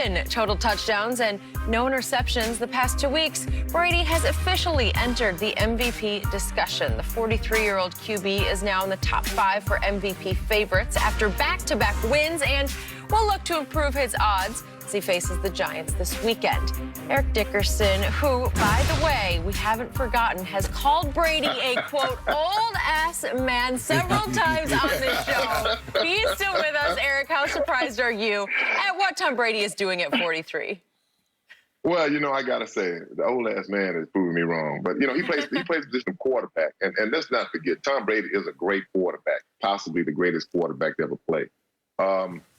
7 total touchdowns and no interceptions the past 2 weeks, Brady has officially entered the MVP discussion. The 43-year-old QB is now in the top 5 for MVP favorites after back-to-back wins and will look to improve his odds as he faces the Giants this weekend. Eric Dickerson, who, by the way, we haven't forgotten, has called Brady a, quote, old-ass man several times on this show. He is still with us. Eric, how surprised are you at what Tom Brady is doing at 43? Well, you know, I got to say, the old-ass man is proving me wrong. But, you know, he plays the position of quarterback. And let's not forget, Tom Brady is a great quarterback, possibly the greatest quarterback to ever play.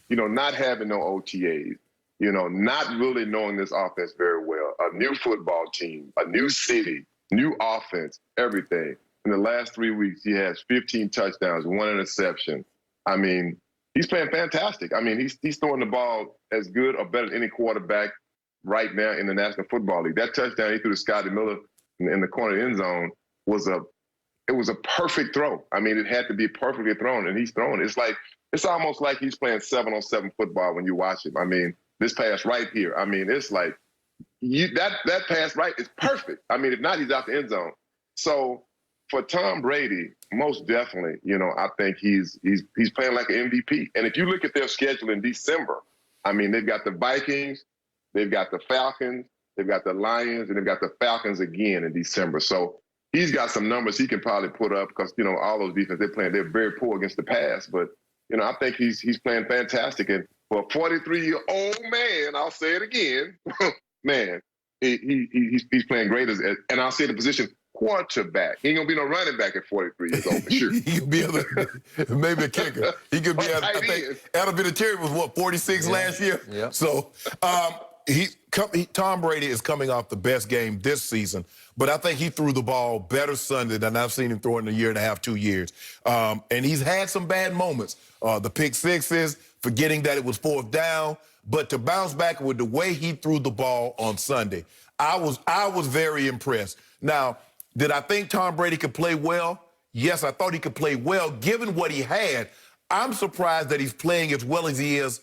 You know, not having no OTAs, you know, not really knowing this offense very well, a new football team, a new city, new offense, everything. In the last 3 weeks, he has 15 touchdowns, 1 interception. I mean, he's playing fantastic. I mean, he's throwing the ball as good or better than any quarterback right now in the National Football League. That touchdown he threw to Scotty Miller in the corner end zone was a perfect throw. I mean, it had to be perfectly thrown, and he's throwing it. It's almost like he's playing 7-on-7 football when you watch him. I mean, this pass right here, I mean, it's like that pass right is perfect. I mean, if not, he's out the end zone. So for Tom Brady, most definitely, you know, I think he's playing like an MVP. And if you look at their schedule in December, I mean, they've got the Vikings, they've got the Falcons, they've got the Lions, and they've got the Falcons again in December. So he's got some numbers he can probably put up because, you know, all those defenses they're very poor against the pass. But, you know, I think he's playing fantastic. And for a 43-year-old man, I'll say it again, man, he's playing great and I'll say the position quarterback. He ain't gonna be no running back at 43 years old for sure. He could be maybe a kicker. He could be. I think Adam Vinatieri was what 46 last year. Yeah. So Tom Brady is coming off the best game this season, but I think he threw the ball better Sunday than I've seen him throw in a year and a half, 2 years. And he's had some bad moments. The pick sixes, forgetting that it was 4th down, but to bounce back with the way he threw the ball on Sunday, I was very impressed. Now, did I think Tom Brady could play well? Yes, I thought he could play well. Given what he had, I'm surprised that he's playing as well as he is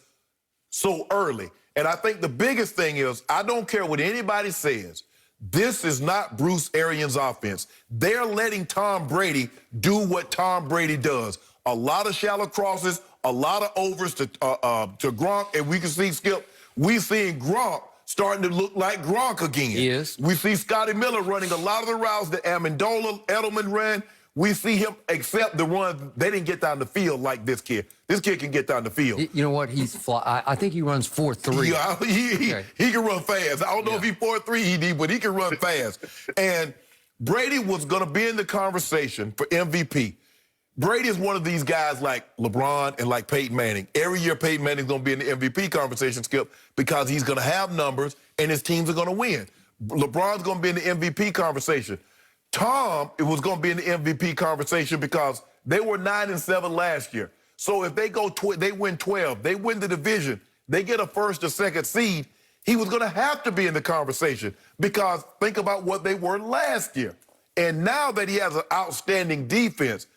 so early. And I think the biggest thing is, I don't care what anybody says, this is not Bruce Arians' offense. They're letting Tom Brady do what Tom Brady does. A lot of shallow crosses, a lot of overs to Gronk, and we can see, Skip, we seeing Gronk starting to look like Gronk again. Yes. We see Scotty Miller running a lot of the routes that Amendola, Edelman ran. We see him accept the ones they didn't get down the field like this kid. This kid can get down the field. You know what? I think he runs 4.3. Yeah, he can run fast. I don't know if he's 4.3 ED, but he can run fast. And Brady was going to be in the conversation for MVP. Brady is one of these guys like LeBron and like Peyton Manning. Every year Peyton Manning's going to be in the MVP conversation, Skip, because he's going to have numbers and his teams are going to win. LeBron's going to be in the MVP conversation. Tom was going to be in the MVP conversation because they were 9-7 last year. So if they they win 12, they win the division, they get a 1st or 2nd seed, he was going to have to be in the conversation because think about what they were last year. And now that he has an outstanding defense,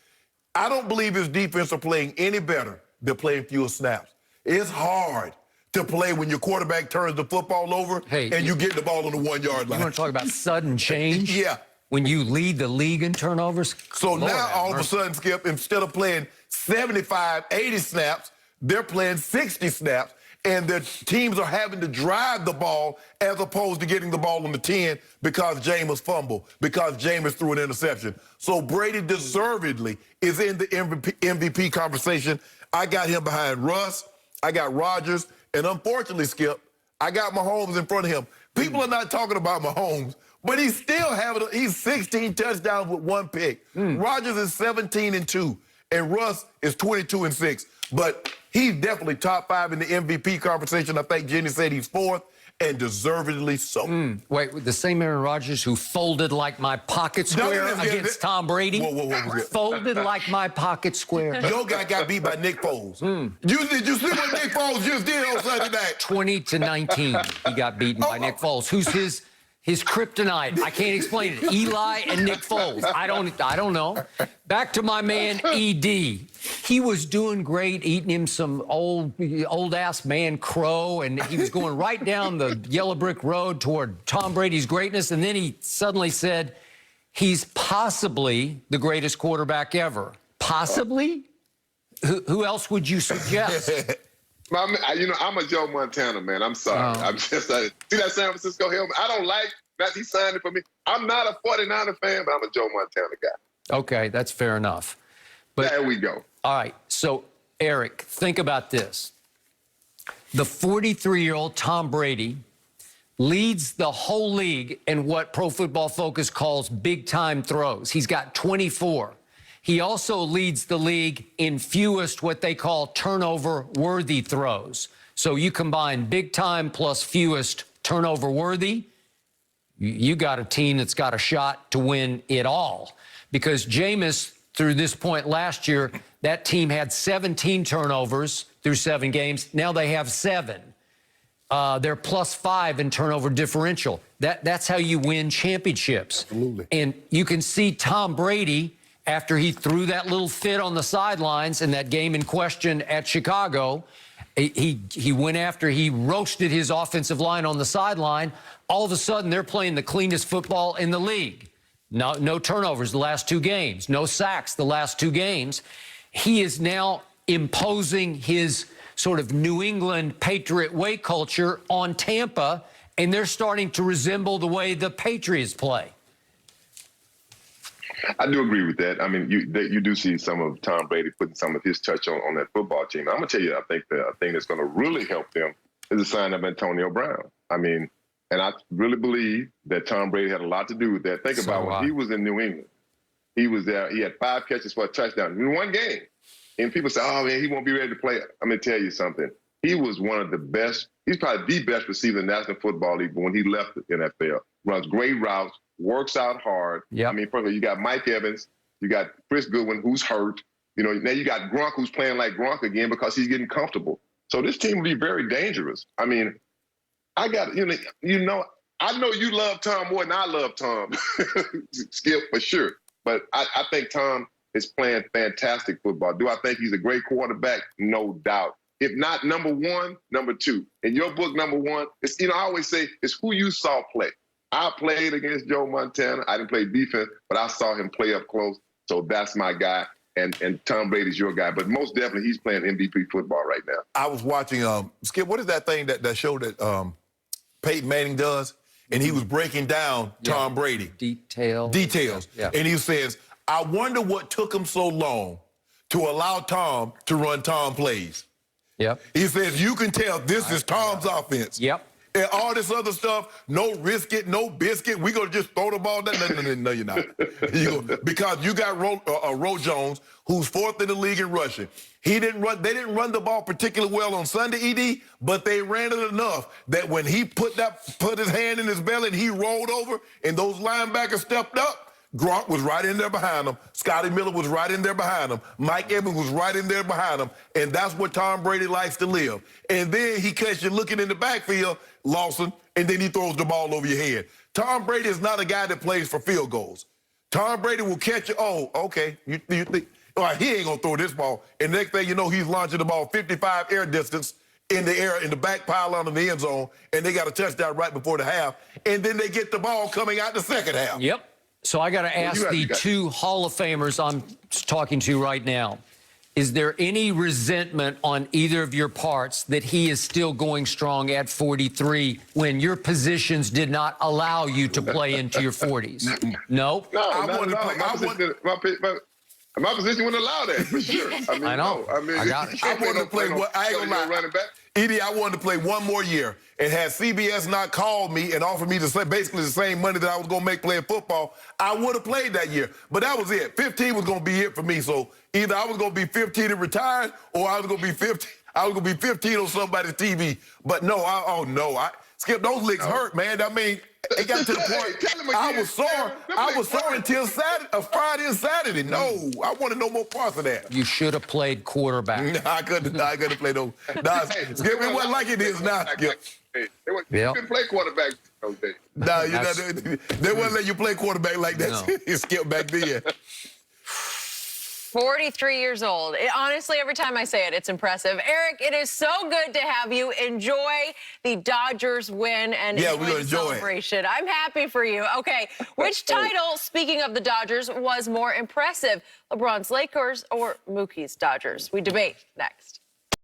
I don't believe his defense are playing any better. They're playing fewer snaps. It's hard to play when your quarterback turns the football over and you get the ball on the 1-yard line. You want to talk about sudden change? Yeah. When you lead the league in turnovers? So now, all of a sudden, Skip, instead of playing 75, 80 snaps, they're playing 60 snaps, and their teams are having to drive the ball as opposed to getting the ball on the 10 because Jameis fumbled, because Jameis threw an interception. So Brady deservedly is in the MVP conversation. I got him behind Russ. I got Rodgers. And unfortunately, Skip, I got Mahomes in front of him. People are not talking about Mahomes, but he's still he's 16 touchdowns with 1 pick. Rodgers is 17-2, and Russ is 22-6. But he's definitely top 5 in the MVP conversation. I think Jenny said he's 4th, and deservedly so. Wait, the same Aaron Rodgers who folded like my pocket square against Tom Brady? Whoa. Folded like my pocket square. Your guy got beat by Nick Foles. Did you see what Nick Foles just did on Sunday night? 20-19, he got beaten by Nick Foles, who's His kryptonite. I can't explain it. Eli and Nick Foles. I don't know. Back to my man ED. He was doing great, eating him some old ass man crow, and he was going right down the yellow brick road toward Tom Brady's greatness. And then he suddenly said, he's possibly the greatest quarterback ever. Possibly? Who else would you suggest? I'm a Joe Montana, man. I'm sorry. Oh. I'm just see that San Francisco helmet? I don't like that. He signed it for me. I'm not a 49er fan, but I'm a Joe Montana guy. Okay, that's fair enough. But there we go. all right, so Eric, think about this. The 43-year-old Tom Brady leads the whole league in what Pro Football Focus calls big-time throws. He's got 24. He also leads the league in fewest what they call turnover-worthy throws. So you combine big-time plus fewest turnover-worthy, you got a team that's got a shot to win it all. Because Jameis, through this point last year, that team had 17 turnovers through 7 games. Now they have 7. They're +5 in turnover differential. That's how you win championships. Absolutely. And you can see Tom Brady, after he threw that little fit on the sidelines in that game in question at Chicago, he went after, he roasted his offensive line on the sideline. All of a sudden, they're playing the cleanest football in the league. No turnovers the last 2 games. No sacks the last 2 games. He is now imposing his sort of New England Patriot way culture on Tampa, and they're starting to resemble the way the Patriots play. I do agree with that. I mean, you do see some of Tom Brady putting some of his touch on that football team. I'm going to tell you, I think the thing that's going to really help them is the sign of Antonio Brown. I mean, and I really believe that Tom Brady had a lot to do with that. Think about when he was in New England. He was there. He had 5 catches for a touchdown in 1 game. And people say, oh, man, he won't be ready to play. I'm going to tell you something. He was one of the best. He's probably the best receiver in the National Football League when he left the NFL. Runs great routes, works out hard. Yep. I mean, first of all, you got Mike Evans. You got Chris Goodwin, who's hurt. You know, now you got Gronk, who's playing like Gronk again because he's getting comfortable. So this team will be very dangerous. I mean, I know you love Tom more than I love Tom, Skip, for sure. But I think Tom is playing fantastic football. Do I think he's a great quarterback? No doubt. If not number 1, number 2. In your book, number 1, it's, I always say it's who you saw play. I played against Joe Montana. I didn't play defense, but I saw him play up close. So that's my guy. And Tom Brady's your guy. But most definitely, he's playing MVP football right now. I was watching, Skip, what is that thing, that show that Peyton Manning does? And he was breaking down Tom Brady. Details. Yeah. And he says, I wonder what took him so long to allow Tom to run Tom plays. Yep. He says, you can tell this is Tom's offense. Yep. And all this other stuff, no risk it, no biscuit. We're going to just throw the ball down. No, you're not. Because you got Ro Jones, who's 4th in the league in rushing. They didn't run the ball particularly well on Sunday, ED, but they ran it enough that when he put his hand in his belly and he rolled over and those linebackers stepped up, Gronk was right in there behind him. Scotty Miller was right in there behind him. Mike Evans was right in there behind him. And that's what Tom Brady likes to live. And then he catches you looking in the backfield, Lawson, and then he throws the ball over your head. Tom Brady is not a guy that plays for field goals. Tom Brady will catch you. Oh, okay. You think, he ain't going to throw this ball. And the next thing you know, he's launching the ball 55 air distance in the air, in the back pylon of the end zone, and they got a touchdown right before the half. And then they get the ball coming out the second half. Yep. So I got to ask the 2 Hall of Famers I'm talking to right now. Is there any resentment on either of your parts that he is still going strong at 43 when your positions did not allow you to play into your 40s? No? My position wouldn't allow that, for sure. I mean, I know. No. I mean, I wanted to play. I ain't gonna lie. Running back. Edie, I wanted to play 1 more year. And had CBS not called me and offered me basically the same money that I was going to make playing football, I would have played that year. But that was it. 15 was going to be it for me. So either I was going to be 15 and retired, or I was going to be 15. I was gonna be 15 on somebody's TV. But no, Skip, those licks hurt, man. I mean, it got to the point. Tell him I again. was sore. I was sore until Friday and Saturday. No, I wanted no more parts of that. You should have played quarterback. I couldn't play those. Nah, Skip, it wasn't like it is now, Skip. You couldn't play quarterback those days. Nah, they wouldn't let you play quarterback like that. No. Skip back then. 43 years old. Honestly, every time I say it, it's impressive. Eric, it is so good to have you. Enjoy the Dodgers win and Yeah, we're gonna the enjoy it. celebration. I'm happy for you. Okay, which title, speaking of the Dodgers, was more impressive? LeBron's Lakers or Mookie's Dodgers? We debate next.